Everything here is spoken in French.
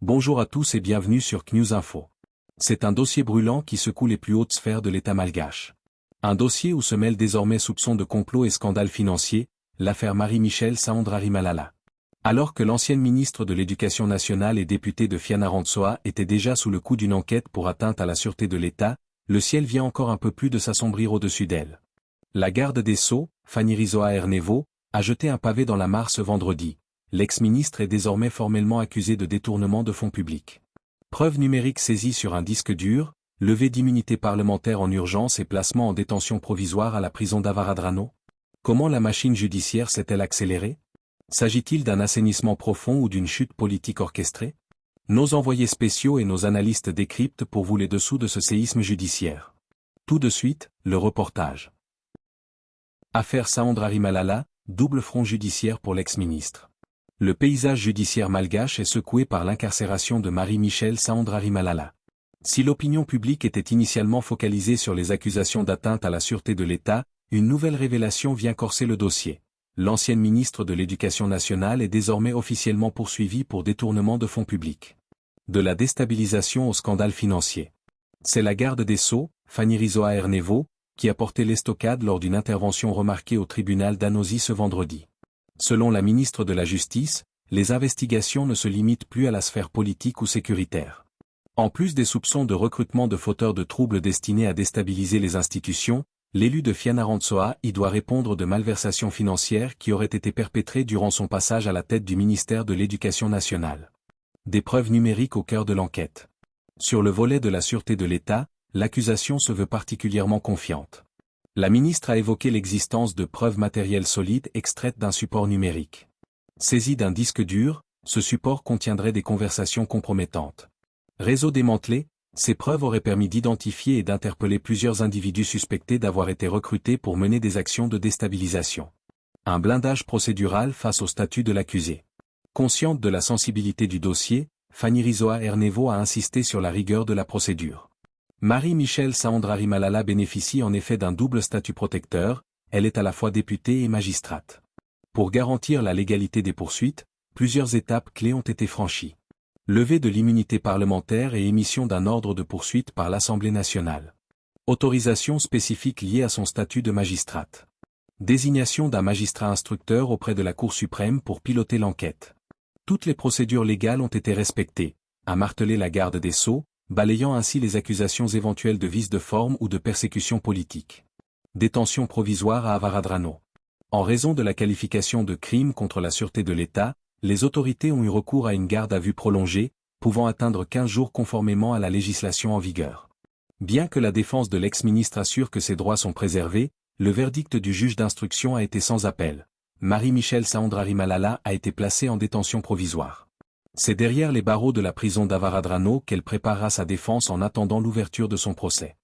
Bonjour à tous et bienvenue sur CNews Info. C'est un dossier brûlant qui secoue les plus hautes sphères de l'État malgache. Un dossier où se mêlent désormais soupçons de complot et scandales financiers, l'affaire Marie-Michel Saondrarimalala. Alors que l'ancienne ministre de l'Éducation nationale et députée de Fianarantsoa était déjà sous le coup d'une enquête pour atteinte à la sûreté de l'État, le ciel vient encore un peu plus de s'assombrir au-dessus d'elle. La garde des Sceaux, Fanny-Rizzoa Ernevo, a jeté un pavé dans la mare ce vendredi. L'ex-ministre est désormais formellement accusé de détournement de fonds publics. Preuves numériques saisies sur un disque dur, levée d'immunité parlementaire en urgence et placement en détention provisoire à la prison d'Avaradrano. Comment la machine judiciaire s'est-elle accélérée? S'agit-il d'un assainissement profond ou d'une chute politique orchestrée? Nos envoyés spéciaux et nos analystes décryptent pour vous les dessous de ce séisme judiciaire. Tout de suite, le reportage. Affaire Saondrarimalala, double front judiciaire pour l'ex-ministre. Le paysage judiciaire malgache est secoué par l'incarcération de Marie-Michel Saondrarimalala. Si l'opinion publique était initialement focalisée sur les accusations d'atteinte à la sûreté de l'État, une nouvelle révélation vient corser le dossier. L'ancienne ministre de l'Éducation nationale est désormais officiellement poursuivie pour détournement de fonds publics. De la déstabilisation au scandale financier. C'est la garde des Sceaux, Fanny-Rizzoa Ernevo, qui a porté l'estocade lors d'une intervention remarquée au tribunal d'Anosy ce vendredi. Selon la ministre de la Justice, les investigations ne se limitent plus à la sphère politique ou sécuritaire. En plus des soupçons de recrutement de fauteurs de troubles destinés à déstabiliser les institutions, l'élu de Fianarantsoa y doit répondre de malversations financières qui auraient été perpétrées durant son passage à la tête du ministère de l'Éducation nationale. Des preuves numériques au cœur de l'enquête. Sur le volet de la sûreté de l'État, l'accusation se veut particulièrement confiante. La ministre a évoqué l'existence de preuves matérielles solides extraites d'un support numérique. Saisi d'un disque dur, ce support contiendrait des conversations compromettantes. Réseau démantelé, ces preuves auraient permis d'identifier et d'interpeller plusieurs individus suspectés d'avoir été recrutés pour mener des actions de déstabilisation. Un blindage procédural face au statut de l'accusé. Consciente de la sensibilité du dossier, Fanny-Rizzoa Ernevo a insisté sur la rigueur de la procédure. Marie-Michel Saondrarimalala bénéficie en effet d'un double statut protecteur, elle est à la fois députée et magistrate. Pour garantir la légalité des poursuites, plusieurs étapes clés ont été franchies. Levée de l'immunité parlementaire et émission d'un ordre de poursuite par l'Assemblée nationale. Autorisation spécifique liée à son statut de magistrate. Désignation d'un magistrat instructeur auprès de la Cour suprême pour piloter l'enquête. Toutes les procédures légales ont été respectées, a martelé la garde des Sceaux, balayant ainsi les accusations éventuelles de vice de forme ou de persécution politique. Détention provisoire à Avaradrano. En raison de la qualification de crime contre la sûreté de l'État, les autorités ont eu recours à une garde à vue prolongée, pouvant atteindre 15 jours conformément à la législation en vigueur. Bien que la défense de l'ex-ministre assure que ses droits sont préservés, le verdict du juge d'instruction a été sans appel. Marie-Michel Saondrarimalala a été placée en détention provisoire. C'est derrière les barreaux de la prison d'Avaradrano qu'elle préparera sa défense en attendant l'ouverture de son procès.